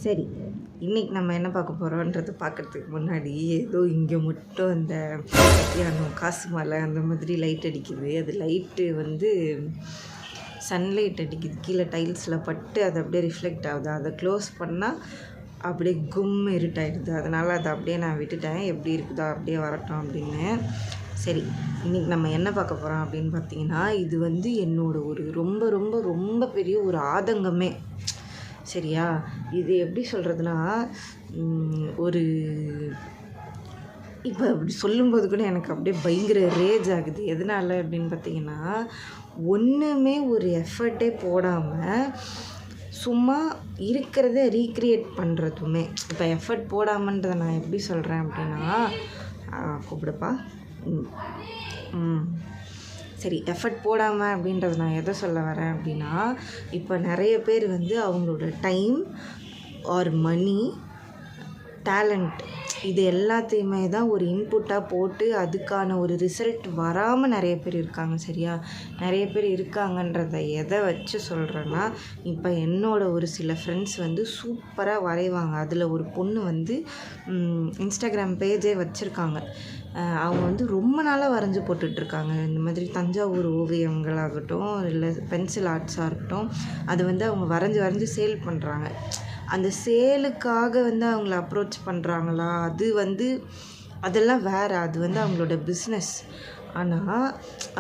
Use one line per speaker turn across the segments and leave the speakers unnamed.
சரி, இன்றைக்கி நம்ம என்ன பார்க்க போகிறோன்றது பார்க்குறதுக்கு முன்னாடி ஏதோ இங்கே மட்டும் அந்த மத்தியானம் காசு மலை அந்த மாதிரி லைட் அடிக்குது. அது லைட்டு வந்து சன்லைட் அடிக்குது, கீழே டைல்ஸில் பட்டு அது அப்படியே ரிஃப்ளெக்ட் ஆகுது. அதை க்ளோஸ் பண்ணால் அப்படியே கும் இருட்டாயிடுது. அதனால் அதை அப்படியே நான் விட்டுட்டேன், எப்படி இருக்குதோ அப்படியே வரட்டும் அப்படின்னு. சரி, இன்றைக்கி நம்ம என்ன பார்க்க போகிறோம் அப்படின்னு பார்த்தீங்கன்னா, இது வந்து என்னோடய ஒரு ரொம்ப ரொம்ப ரொம்ப பெரிய ஒரு ஆதங்கமே. சரியா, இது எப்படி சொல்கிறதுனா, ஒரு இப்போ அப்படி சொல்லும்போது கூட எனக்கு அப்படியே பயங்கர ரேஜ் ஆகுது. எதனால் அப்படின்னு பார்த்தீங்கன்னா, ஒன்றுமே ஒரு எஃபர்ட்டே போடாமல் சும்மா இருக்கிறத ரீக்ரியேட் பண்ணுறதுமே. இப்போ எஃபர்ட் போடாமன்றதை நான் எப்படி சொல்கிறேன் அப்படின்னா, கூப்பிடுப்பா. சரி, எஃபர்ட் போடாமல் அப்படின்றத நான் எதை சொல்ல வரேன் அப்படின்னா, இப்போ நிறைய பேர் வந்து அவங்களோட டைம் ஆர் மணி, டேலண்ட் இது எல்லாத்தையுமே தான் ஒரு இன்புட்டாக போட்டு அதுக்கான ஒரு ரிசல்ட் வராமல் நிறைய பேர் இருக்காங்க. சரியா, நிறைய பேர் இருக்காங்கன்றதை எதை வச்சு சொல்கிறேன்னா, இப்போ என்னோடய ஒரு சில ஃப்ரெண்ட்ஸ் வந்து சூப்பராக வரைவாங்க. அதில் ஒரு பொண்ணு வந்து இன்ஸ்டாகிராம் பேஜே வச்சுருக்காங்க. அவங்க வந்து ரொம்ப நாளாக வரைஞ்சி போட்டுட்ருக்காங்க. இந்த மாதிரி தஞ்சாவூர் ஓவியங்களாகட்டும், இல்லை பென்சில் ஆர்ட்ஸாக இருக்கட்டும், அது வந்து அவங்க வரைஞ்சி சேல் பண்ணுறாங்க. அந்த சேலுக்காக வந்து அவங்கள அப்ரோச் பண்ணுறாங்களா, அது வந்து அதெல்லாம் வேறு, அது வந்து அவங்களோட பிஸ்னஸ். ஆனால்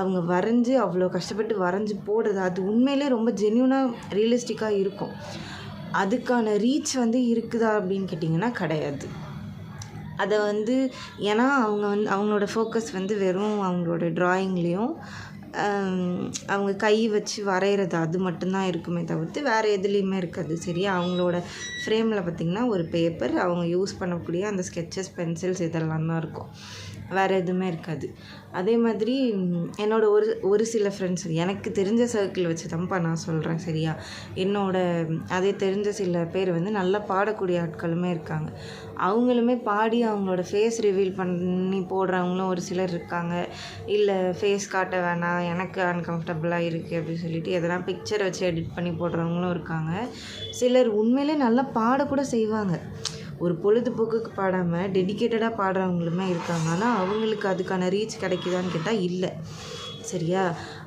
அவங்க வரைஞ்சி அவ்வளோ கஷ்டப்பட்டு வரைஞ்சி போடுறது அது உண்மையிலே ரொம்ப ஜென்யூனாக ரியலிஸ்டிக்காக இருக்கும். அதுக்கான ரீச் வந்து இருக்குதா அப்படின்னு கேட்டிங்கன்னா கிடையாது. அதை வந்து ஏன்னா அவங்க வந்து அவங்களோட ஃபோக்கஸ் வந்து வெறும் அவங்களோட ட்ராயிங்லேயும் அவங்க கை வச்சு வரைகிறது அது மட்டும்தான் இருக்குமே தவிர்த்து வேறு எதுலேயுமே இருக்காது. சரியா, அவங்களோட ஃப்ரேமில் பார்த்திங்கன்னா ஒரு பேப்பர், அவங்க யூஸ் பண்ணக்கூடிய அந்த ஸ்கெட்சஸ், பென்சில்ஸ் இதெல்லாம் தான் இருக்கும், வேறு எதுவுமே இருக்காது. அதே மாதிரி ஒரு சில ஃப்ரெண்ட்ஸ், எனக்கு தெரிஞ்ச சர்க்கிள் வச்சு தான்ப்பா நான் சொல்கிறேன். சரியா, அதே தெரிஞ்ச சில பேர் வந்து நல்லா பாடக்கூடிய ஆட்களுமே இருக்காங்க. அவங்களுமே பாடி அவங்களோட ஃபேஸ் ரிவீல் பண்ணி போடுறவங்களும் ஒரு சிலர் இருக்காங்க. இல்லை ஃபேஸ் காட்ட வேணாம், எனக்கு அன்கம்ஃபர்டபுளாக இருக்குது அப்படின்னு சொல்லிட்டு எதனா பிக்சரை வச்சு எடிட் பண்ணி போடுறவங்களும் இருக்காங்க. சிலர் உண்மையிலே நல்லா பாடக்கூட செய்வாங்க, ஒரு பொழுதுபோக்குக்கு பாடாமல் டெடிக்கேட்டடாக பாடுறவங்களுமே இருக்காங்க. ஆனால் அவங்களுக்கு அதுக்கான ரீச் கிடைக்குதான்னு கேட்டால் இல்லை. சரியா,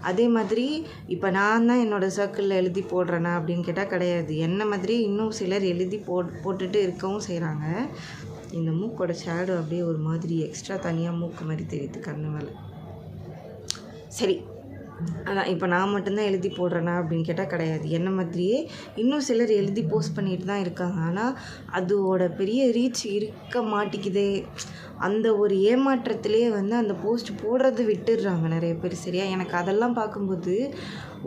அதே மாதிரி இப்போ நான் தான் என்னோடய சர்க்கிளில் எழுதி போடுறேனா அப்படின்னு கேட்டால் கிடையாது. என்ன மாதிரி இன்னும் சிலர் எழுதி போட்டுட்டு இருக்கவும் செய்கிறாங்க. இந்த மூக்கோட ஷேடோ அப்படியே ஒரு மாதிரி எக்ஸ்ட்ரா தனியாக மூக்கு மாதிரி தெரியுது கண்ணு மேலே. சரி, அதான் இப்போ நான் மட்டும்தான் எழுதி போடுறேனா அப்படின்னு கேட்டால் கிடையாது. என்ன மாதிரியே இன்னும் சிலர் எழுதி போஸ்ட் பண்ணிட்டு தான் இருக்காங்க. ஆனால் அதோட பெரிய ரீச் இருக்க மாட்டேங்குதே. அந்த ஒரு ஏமாற்றத்திலே வந்து அந்த போஸ்ட் போடுறது விட்டுடுறாங்க நிறைய பேர். சரியா, எனக்கு அதெல்லாம் பார்க்கும்போது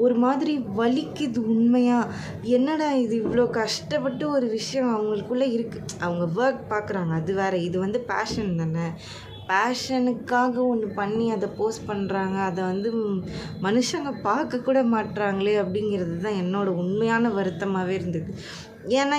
ஒரு மாதிரி வலிக்குது உண்மையாக. என்னடா இது, இவ்வளோ கஷ்டப்பட்டு ஒரு விஷயம் அவங்களுக்குள்ளே இருக்குது, அவங்க ஒர்க் பார்க்குறாங்க, அது வேறு. இது வந்து பேஷன் தானே, பேஷனுக்காக ஒன்று பண்ணி அதை போஸ்ட் பண்ணுறாங்க. அதை வந்து மனுஷங்க பார்க்கக்கூட மாட்டுறாங்களே அப்படிங்கிறது தான் என்னோடய உண்மையான வருத்தமாகவே இருந்தது. ஏன்னா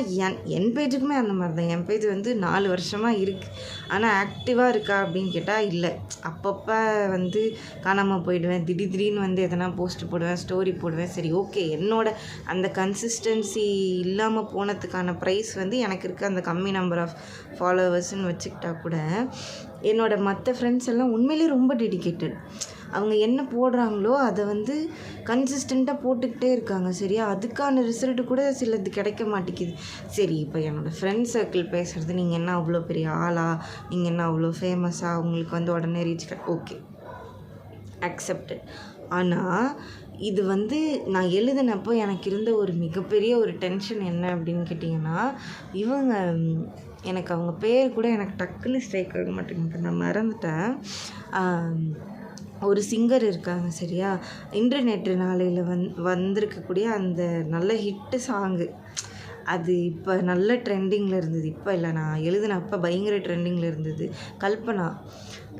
என் பேஜுக்குமே அந்த மாதிரி தான். என் பேஜ் வந்து 4 வருஷமாக இருக்குது. ஆனால் ஆக்டிவாக இருக்கா அப்படின்னு கேட்டால் இல்லை. அப்பப்போ வந்து காணாமல் போயிடுவேன், திடீர்னு வந்து எதனா போஸ்ட் போடுவேன், ஸ்டோரி போடுவேன். சரி, ஓகே, என்னோட அந்த கன்சிஸ்டன்சி இல்லாமல் போனதுக்கான ப்ரைஸ் வந்து எனக்கு இருக்க அந்த கம்மி நம்பர் ஆஃப் ஃபாலோவர்ஸ்ன்னு வச்சுக்கிட்டா கூட, என்னோடய மற்ற ஃப்ரெண்ட்ஸ் எல்லாம் உண்மையிலே ரொம்ப டெடிக்கேட்டட். அவங்க என்ன போடுறாங்களோ அதை வந்து கன்சிஸ்டண்ட்டாக போட்டுக்கிட்டே இருக்காங்க. சரியா, அதுக்கான ரிசல்ட்டு கூட சிலது கிடைக்க மாட்டேங்குது. சரி, இப்போ என்னோடய ஃப்ரெண்ட் சர்க்கிள் பேசுகிறது, நீங்கள் என்ன அவ்வளோ பெரிய ஆளா, நீங்கள் என்ன அவ்வளோ ஃபேமஸாக, உங்களுக்கு வந்து உடனே ரீச் ஓகே, அக்செப்டட். ஆனால் இது வந்து நான் எழுதினப்போ எனக்கு இருந்த ஒரு மிகப்பெரிய ஒரு டென்ஷன் என்ன அப்படின்னு கேட்டிங்கன்னா, இவங்க எனக்கு அவங்க பேர் கூட எனக்கு டக்குன்னு ஸ்ட்ரைக் ஆக மாட்டேங்குது, நான் மறந்துட்டேன். ஒரு சிங்கர் இருக்காங்க. சரியா, இன்று நேற்று நாளையில் வந்திருக்கக்கூடிய அந்த நல்ல ஹிட்டு சாங்கு, அது இப்போ நல்ல ட்ரெண்டிங்கில் இருந்தது. இப்போ இல்லை, நான் எழுதினப்போ பயங்கர ட்ரெண்டிங்கில் இருந்தது.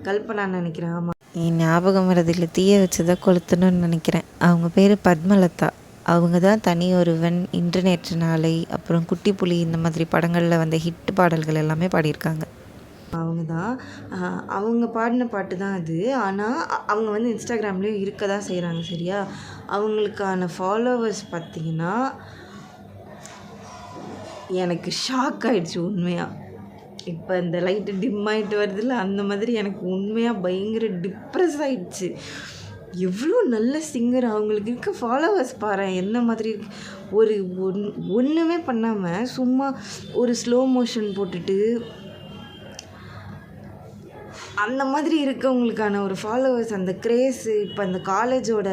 கல்பனான்னு நினைக்கிறேன். ஆமாம்,
ஞாபகம் வரதில்லை, தீய வச்சு தான் கொளுத்தணும்னு நினைக்கிறேன். அவங்க பேர் பத்மலதா. அவங்க தான் தனி ஒருவன், இன்று நேற்று நாளை, அப்புறம் குட்டி புலி, இந்த மாதிரி படங்களில் வந்த ஹிட் பாடல்கள் எல்லாமே பாடியிருக்காங்க.
அவங்க தான் அவங்க பாடின பாட்டு தான் அது. ஆனால் அவங்க வந்து இன்ஸ்டாகிராம்லேயும் இருக்க தான் செய்கிறாங்க. சரியா, அவங்களுக்கான ஃபாலோவர்ஸ் பார்த்திங்கன்னா எனக்கு ஷாக் ஆகிடுச்சு உண்மையாக. இப்போ இந்த லைட்டு டிம் ஆகிட்டு வருதுல்ல, அந்த மாதிரி எனக்கு உண்மையாக பயங்கர டிப்ரெஸ் ஆகிடுச்சு. எவ்வளோ நல்ல சிங்கர், அவங்களுக்கு இருக்க ஃபாலோவர்ஸ் பாரு என்ன மாதிரி இருக்கு. ஒரு ஒன்றுமே பண்ணாமல் சும்மா ஒரு ஸ்லோ மோஷன் போட்டுட்டு அந்த மாதிரி இருக்கவங்களுக்கான ஒரு ஃபாலோவர்ஸ், அந்த க்ரேஸு. இப்போ அந்த காலேஜோட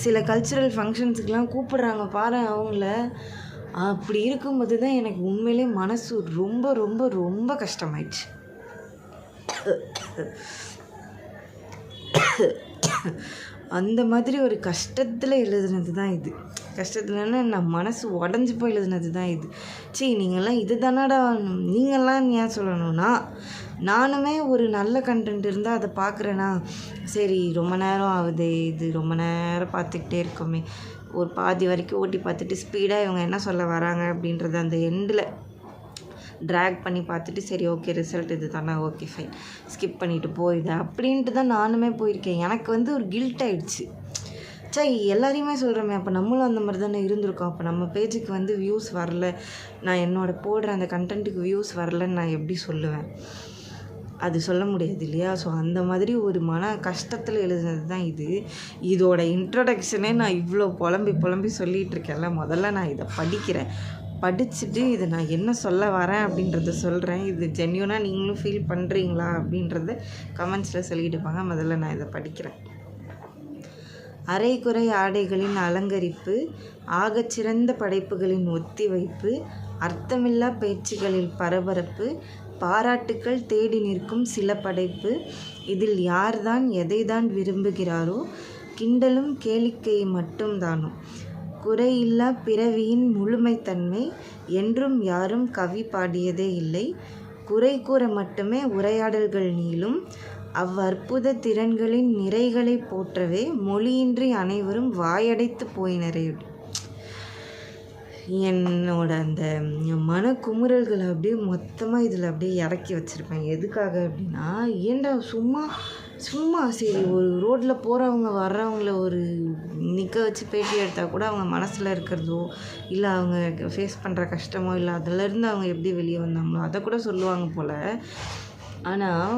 சில கல்ச்சுரல் ஃபங்க்ஷன்ஸுக்கெலாம் கூப்பிட்றாங்க பாரு அவங்கள. அப்படி இருக்கும்போது தான் எனக்கு உண்மையிலே மனசு ரொம்ப ரொம்ப ரொம்ப கஷ்டமாயிடுச்சு. அந்த மாதிரி ஒரு கஷ்டத்தில் எழுதுனது தான் இது. கஷ்டத்துலன்னா நான் மனசு உடஞ்சி போய் எழுதுனது தான் இது. நீங்கள்லாம் இது தானடா, நீங்கள்லாம் ஏன் சொல்லணும்னா, நானுமே ஒரு நல்ல கண்டென்ட் இருந்தால் அதை பார்க்குறேன்னா, சரி ரொம்ப நேரம் ஆகுது, இது ரொம்ப நேரம் பார்த்துக்கிட்டே இருக்கோமே, ஒரு பாதி வரைக்கும் ஓட்டி பார்த்துட்டு ஸ்பீடாக இவங்க என்ன சொல்ல வராங்க அப்படின்றத அந்த எண்டில் ட்ராக் பண்ணி பார்த்துட்டு, சரி ஓகே ரிசல்ட் இது தானே, ஓகே ஃபைன், ஸ்கிப் பண்ணிவிட்டு போயிடு அப்படின்ட்டு தான் நானுமே போயிருக்கேன். எனக்கு வந்து ஒரு கில்ட் ஆகிடுச்சு. எல்லாரையுமே சொல்கிறோமே, அப்போ நம்மளும் அந்த மாதிரி தானே இருந்திருக்கோம். அப்போ நம்ம பேஜுக்கு வந்து வியூஸ் வரல, நான் என்னோடய போடுற அந்த கண்டென்ட்டுக்கு வியூஸ் வரலன்னு நான் எப்படி சொல்லுவேன்? அது சொல்ல முடியாது இல்லையா? ஸோ அந்த மாதிரி ஒரு மன கஷ்டத்தில் எழுதுனது தான் இது. இதோட இன்ட்ரடக்ஷனே நான் இவ்வளோ புலம்பி சொல்லிகிட்டு இருக்கேன்ல. முதல்ல நான் இதை படிக்கிறேன், படிச்சுட்டு இதை நான் என்ன சொல்ல வரேன் அப்படின்றத சொல்கிறேன். இது ஜென்யூனாக நீங்களும் ஃபீல் பண்ணுறீங்களா அப்படின்றத கமெண்ட்ஸில் சொல்லிட்டுப்பாங்க. முதல்ல நான் இதை படிக்கிறேன். அரைகுறை ஆடைகளின் அலங்கரிப்பு, ஆகச்சிறந்த படைப்புகளின் ஒத்திவைப்பு, அர்த்தமில்லா பேச்சுகளில் பரபரப்பு, பாராட்டுக்கள் தேடி நிற்கும் சில படைப்பு, இதில் யார்தான் எதைதான் விரும்புகிறாரோ, கிண்டலும் கேளிக்கை மட்டும்தானோ, குறையில்லா பிறவியின் முழுமைத்தன்மை, என்றும் யாரும் கவி பாடியதே இல்லை, குறை கூற மட்டுமே உரையாடல்கள் நீளும், அவ்வற்புத திறன்களின் நிறைகளை போற்றவே மொழியின்றி அனைவரும் வாயடைத்து போயினரே. என்னோட அந்த மனக்குமுறல்களை அப்படியே மொத்தமாக இதில் அப்படியே இறக்கி வச்சுருப்பேன். எதுக்காக அப்படின்னா, ஏன்டா சும்மா சரி ஒரு ரோட்டில் போகிறவங்க வர்றவங்கள ஒரு நிற்க வச்சு பேட்டி எடுத்தால் கூட அவங்க மனசில் இருக்கிறதோ, இல்லை அவங்க ஃபேஸ் பண்ணுற கஷ்டமோ, இல்லை அதிலேருந்து அவங்க எப்படி வெளியே வந்தாங்களோ அதை கூட சொல்லுவாங்க போல். ஆனால்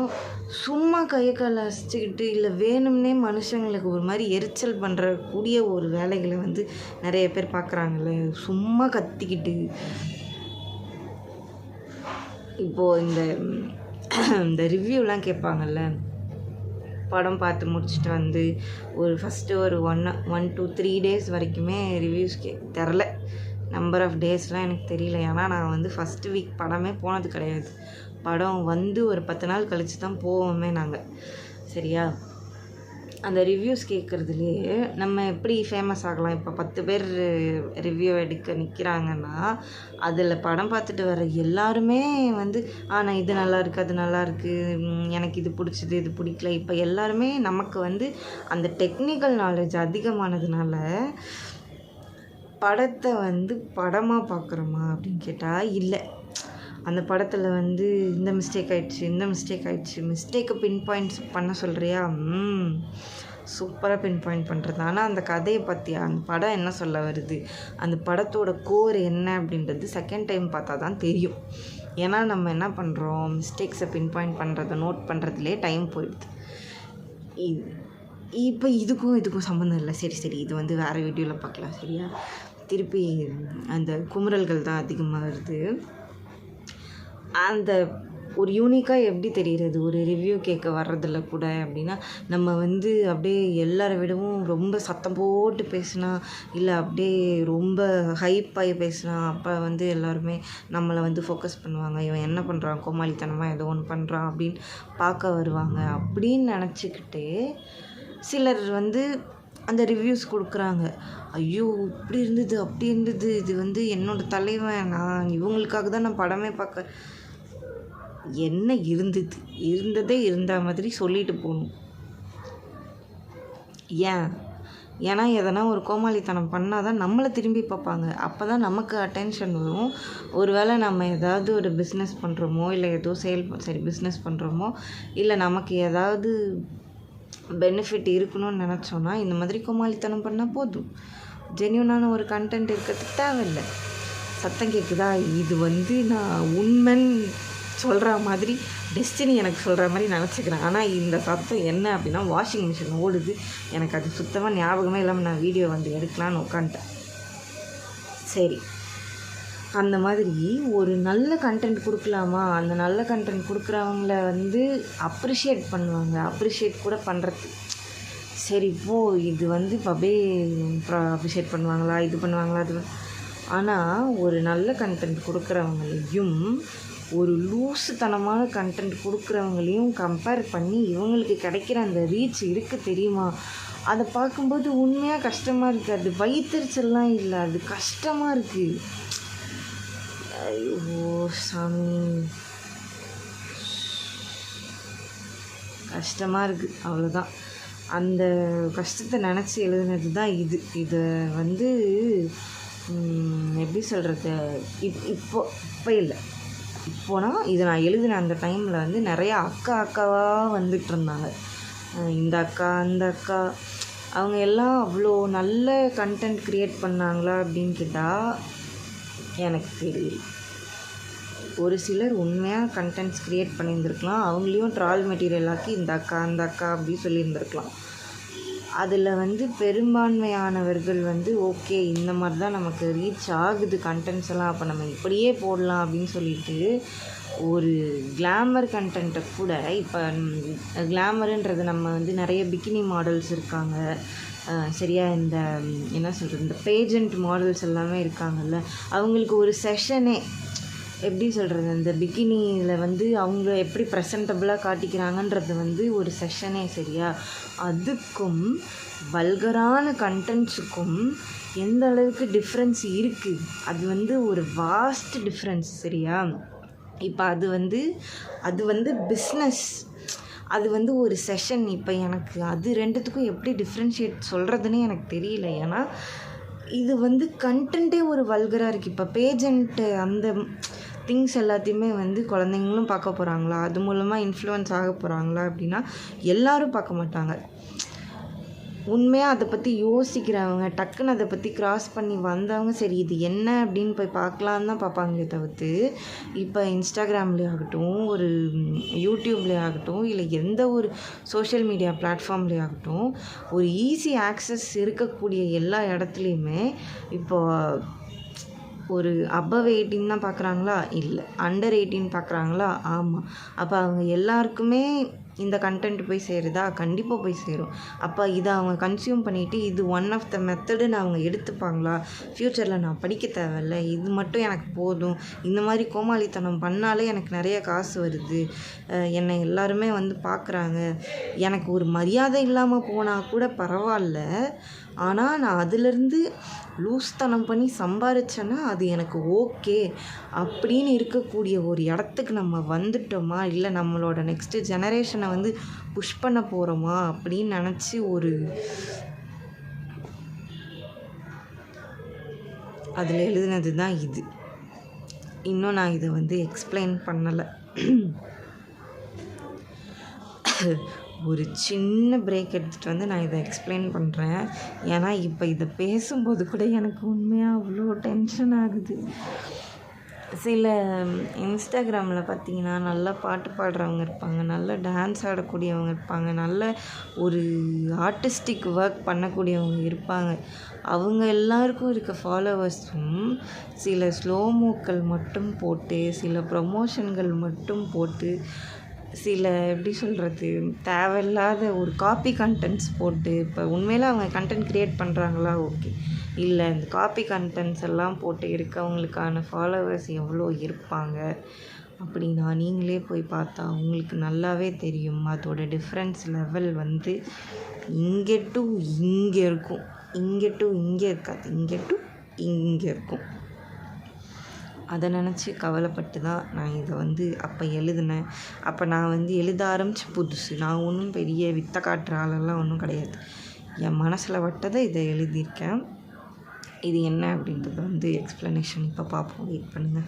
சும்மா கையை காலை அசைச்சிக்கிட்டு, இல்லை வேணும்னே மனுஷங்களுக்கு ஒரு மாதிரி எரிச்சல் பண்ணுறக்கூடிய ஒரு வேலைகளை வந்து நிறைய பேர் பார்க்குறாங்கல்ல. சும்மா கத்திக்கிட்டு, இப்போது இந்த ரிவ்யூலாம் கேட்பாங்கல்ல, படம் பார்த்து முடிச்சுட்டு வந்து ஒரு ஃபஸ்ட்டு ஒரு 1 to 3 days வரைக்குமே ரிவ்யூஸ் தெரில. நம்பர் ஆஃப் டேஸ்லாம் எனக்கு தெரியல. ஏன்னா நான் வந்து ஃபஸ்ட்டு வீக் படமே போனது கிடையாது. படம் வந்து ஒரு 10 நாள் கழித்து தான் போவோமே நாங்கள். சரியா? அந்த ரிவ்யூஸ் கேட்குறதுலேயே நம்ம எப்படி ஃபேமஸ் ஆகலாம்? இப்போ 10 பேர் ரிவ்யூ எடுக்க நிற்கிறாங்கன்னா, அதில் படம் பார்த்துட்டு வர எல்லாருமே வந்து நான் இது நல்லாயிருக்கு, அது நல்லாயிருக்கு, எனக்கு இது பிடிச்சிது, இது பிடிக்கல. இப்போ எல்லாருமே நமக்கு வந்து அந்த டெக்னிக்கல் நாலேஜ் அதிகமானதுனால படத்தை வந்து படமாக பார்க்குறோமா அப்படின்னு கேட்டால் இல்லை. அந்த படத்தில் வந்து இந்த மிஸ்டேக் ஆகிடுச்சு, மிஸ்டேக்கை பின் பாயிண்ட்ஸ் பண்ண சொல்கிறியா? சூப்பராக பின் பாயிண்ட் பண்ணுறது. ஆனால் அந்த கதையை பற்றியா, அந்த படம் என்ன சொல்ல வருது, அந்த படத்தோட கோர் என்ன அப்படின்றது செகண்ட் டைம் பார்த்தா தான் தெரியும். ஏன்னா நம்ம என்ன பண்ணுறோம், மிஸ்டேக்ஸை பின் பாயிண்ட் பண்ணுறதை நோட் பண்ணுறதுலேயே டைம் போயிடுது. இப்போ இதுக்கும் சம்மந்தம் இல்லை. சரி இது வந்து வேறு வீடியோவில் பார்க்கலாம். சரியா? திருப்பி அந்த குமுறல்கள் தான் அதிகமாக வருது. அந்த ஒரு யூனிக்காக எப்படி தெரிகிறது ஒரு ரிவ்யூ கேட்க வர்றதில்ல கூட அப்படின்னா, நம்ம வந்து அப்படியே எல்லாரை விடவும் ரொம்ப சத்தம் போட்டு பேசினா, இல்லை அப்படியே ரொம்ப ஹைப்பாகி பேசினா, அப்போ வந்து எல்லாருமே நம்மளை வந்து ஃபோக்கஸ் பண்ணுவாங்க. இவன் என்ன பண்ணுறான், கோமாளித்தனமாக ஏதோ ஒன்று பண்ணுறான் அப்படின்னு பார்க்க வருவாங்க. அப்படின்னு நினச்சிக்கிட்டே சிலர் வந்து அந்த ரிவ்யூஸ் கொடுக்குறாங்க. ஐயோ இப்படி இருந்தது, அப்படி இருந்தது, இது வந்து என்னோடய தலைவன், நான் இவங்களுக்காக தான் நான் படமே பார்க்க. என்ன இருந்ததே இருந்த மாதிரி சொல்லிட்டு போகணும். ஏன்னா எதனா ஒரு கோமாளித்தனம் பண்ணால் தான் நம்மளை திரும்பி பார்ப்பாங்க. அப்போ தான் நமக்கு அட்டென்ஷன் வரும். ஒருவேளை நம்ம ஏதாவது ஒரு பிஸ்னஸ் பண்ணுறோமோ, இல்லை ஏதோ பிஸ்னஸ் பண்ணுறோமோ, இல்லை நமக்கு ஏதாவது பெனிஃபிட் இருக்கணும்னு நினச்சோன்னா இந்த மாதிரி கோமாளித்தனம் பண்ணால் போதும். ஜென்யூனான ஒரு கண்டென்ட் இருக்கிறதுக்கு தேவையில்லை. சத்தம் கேட்குதா, இது வந்து நான் உண்மைன்னு சொல்கிற மாதிரி டெஸ்டினி எனக்கு சொல்கிற மாதிரி நினச்சிக்கிறேன். ஆனால் இந்த சத்தம் என்ன அப்படின்னா வாஷிங் மிஷின் ஓடுது. எனக்கு அது சுத்தமாக ஞாபகமே இல்லாமல் நான் வீடியோ வந்து எடுக்கலான்னு உட்காந்துட்டேன். சரி, அந்த மாதிரி ஒரு நல்ல கண்டென்ட் கொடுக்கலாமா, அந்த நல்ல கண்டென்ட் கொடுக்குறவங்கள வந்து அப்ரிஷியேட் பண்ணுவாங்க, அப்ரிஷியேட் கூட பண்ணுறது. சரி இது வந்து இப்போ அப்படியே அப்ரிஷியேட் பண்ணுவாங்களா, இது பண்ணுவாங்களா, அது. ஆனால் ஒரு நல்ல கண்டென்ட் கொடுக்குறவங்களையும் ஒரு லூசுத்தனமான கண்டென்ட் கொடுக்குறவங்களையும் கம்பேர் பண்ணி இவங்களுக்கு கிடைக்கிற அந்த ரீச் இருக்குது தெரியுமா, அதை பார்க்கும்போது உண்மையாக கஷ்டமாக இருக்குது. அது வயிற்றுச்சல்லாம் இல்லை, அது கஷ்டமாக இருக்குது. ஐயோ சாமி, கஷ்டமாக இருக்குது. அவ்வளோதான். அந்த கஷ்டத்தை நினச்சி எழுதுனது தான் இது. இதை வந்து எப்படி சொல்கிறது, இப்போ இல்லை, இப்போனா இது நான் எழுதின அந்த டைமில் வந்து நிறையா அக்காவாக வந்துட்டு இருந்தாங்க. இந்த அக்கா அந்த அக்கா, அவங்க எல்லாம் அவ்வளோ நல்ல கண்டென்ட் க்ரியேட் பண்ணாங்களா அப்படின்னு கேட்டால் எனக்கு தெரியல. ஒரு சிலர் உண்மையாக கண்டென்ட்ஸ் க்ரியேட் பண்ணியிருந்துருக்கலாம், அவங்களையும் ட்ரால் மெட்டீரியல் ஆக்கி இந்த அக்கா அந்த அக்கா அப்படி சொல்லியிருந்துருக்கலாம். அதில் வந்து பெரும்பான்மையானவர்கள் வந்து ஓகே இந்த மாதிரி தான் நமக்கு ரீச் ஆகுது கண்டென்ட்ஸ் எல்லாம், அப்போ நம்ம இப்படியே போடலாம் அப்படின்னு சொல்லிட்டு ஒரு கிளாமர் கண்டென்ட்டை கூட, இப்போ கிளாமருன்றது நம்ம வந்து நிறைய பிகினி மாடல்ஸ் இருக்காங்க சரியா, இந்த என்ன சொல்கிறது, இந்த பேஜண்ட் மாடல்ஸ் எல்லாமே இருக்காங்கல்ல, அவங்களுக்கு ஒரு செஷனே எப்படி சொல்கிறது, இந்த பிகினியில் வந்து அவங்க எப்படி ப்ரெசன்டபுளாக காட்டிக்கிறாங்கன்றது வந்து ஒரு செஷனே சரியா. அதுக்கும் வல்கரான கண்டென்ட்ஸுக்கும் எந்த அளவுக்கு டிஃப்ரென்ஸ் இருக்குது, அது வந்து ஒரு வாஸ்ட் டிஃப்ரென்ஸ் சரியா. இப்போ அது வந்து பிஸ்னஸ், அது வந்து ஒரு செஷன். இப்போ எனக்கு அது ரெண்டுத்துக்கும் எப்படி டிஃப்ரென்ஷியேட் சொல்கிறதுனே எனக்கு தெரியல. ஏன்னா இது வந்து கண்டென்ட்டே ஒரு வல்கராக இருக்குது. இப்போ பேஜண்ட்டு அந்த திங்ஸ் எல்லாத்தையுமே வந்து குழந்தைங்களும் பார்க்க போகிறாங்களா, அது மூலமாக இன்ஃப்ளூயன்ஸ் ஆக போகிறாங்களா அப்படின்னா எல்லாரும் பார்க்க மாட்டாங்க. உண்மையாக அதை பற்றி யோசிக்கிறவங்க, டக்குன்னு அதை பற்றி க்ராஸ் பண்ணி வந்தவங்க சரி இது என்ன அப்படின்னு போய் பார்க்கலான்னு தான் பார்ப்பாங்களே தவிர்த்து, இப்போ இன்ஸ்டாகிராம்லேயே ஆகட்டும், ஒரு யூடியூப்லேயே ஆகட்டும், இல்லை எந்த ஒரு சோஷியல் மீடியா பிளாட்ஃபார்ம்லேயே ஆகட்டும், ஒரு ஈஸி ஆக்சஸ் இருக்கக்கூடிய எல்லா இடத்துலையுமே இப்போது ஒரு அபவ் 18 தான் பார்க்குறாங்களா, இல்லை அண்டர் 18 பார்க்குறாங்களா, ஆமாம். அப்போ அவங்க எல்லாருக்குமே இந்த கண்டென்ட் போய் சேருதா, கண்டிப்பாக போய் சேரும். அப்போ இதை அவங்க கன்சியூம் பண்ணிவிட்டு இது ஒன் ஆஃப் த மெத்தடுன்னு அவங்க எடுத்துப்பாங்களா, ஃப்யூச்சரில் நான் படிக்க தேவையில்ல, இது மட்டும் எனக்கு போதும், இந்த மாதிரி கோமாளித்தனம் பண்ணாலே எனக்கு நிறைய காசு வருது, என்னை எல்லாருமே வந்து பார்க்குறாங்க, எனக்கு ஒரு மரியாதை இல்லாமல் போனால் கூட பரவாயில்ல, ஆனால் நான் அதிலேருந்து லூஸ்தனம் பண்ணி சம்பாரித்தேன்னா அது எனக்கு ஓகே அப்படின்னு இருக்கக்கூடிய ஒரு இடத்துக்கு நம்ம வந்துட்டோமா, இல்லை நம்மளோட நெக்ஸ்ட்டு ஜெனரேஷனை வந்து புஷ் பண்ண போகிறோமா அப்படின்னு நினச்சி அதில் எழுதுனது தான் இது. இன்னும் நான் இதை வந்து எக்ஸ்பிளைன் பண்ணலை. ஒரு சின்ன பிரேக் எடுத்துகிட்டு வந்து நான் இதை எக்ஸ்பிளைன் பண்ணுறேன். ஏன்னா இப்போ இதை பேசும்போது கூட எனக்கு உண்மையாக அவ்வளோ டென்ஷன் ஆகுது. சில இன்ஸ்டாகிராமில் பார்த்திங்கன்னா நல்லா பாட்டு பாடுறவங்க இருப்பாங்க, நல்லா டான்ஸ் ஆடக்கூடியவங்க இருப்பாங்க, நல்ல ஒரு ஆர்டிஸ்டிக் ஒர்க் பண்ணக்கூடியவங்க இருப்பாங்க. அவங்க எல்லாருக்கும் இருக்க ஃபாலோவர்ஸும் சில ஸ்லோமோக்கள் மட்டும் போட்டு, சில ப்ரொமோஷன்கள் மட்டும் போட்டு, சில எப்படி சொல்கிறது, தேவையில்லாத ஒரு காப்பி கண்டென்ட்ஸ் போட்டு, இப்போ உண்மையில் அவங்க கண்டென்ட் க்ரியேட் பண்ணுறாங்களா ஓகே, இல்லை இந்த காப்பி கண்டென்ட்ஸ் எல்லாம் போட்டு இருக்கவங்களுக்கான ஃபாலோவர்ஸ் எவ்வளோ இருப்பாங்க அப்படின்னா நீங்களே போய் பார்த்தா உங்களுக்கு நல்லாவே தெரியும். அதோட டிஃப்ரென்ஸ் லெவல் வந்து இங்கே டு இங்கே இருக்கும், இங்கே டு இங்கே இருக்காது, இங்கே டு இங்கே இருக்கும். அதை நினச்சி கவலைப்பட்டு தான் நான் இதை வந்து அப்போ எழுதினேன். அப்போ நான் வந்து எழுத ஆரம்பித்த புதுசு, நான் ஒன்றும் பெரிய வித்தை காட்டுற ஆளெல்லாம் ஒன்றும் கிடையாது. என் மனசில் பட்டதை இதை எழுதியிருக்கேன். இது என்ன அப்படின்றத வந்து எக்ஸ்ப்ளனேஷன் இப்போ பார்ப்போம், வெயிட் பண்ணுங்கள்.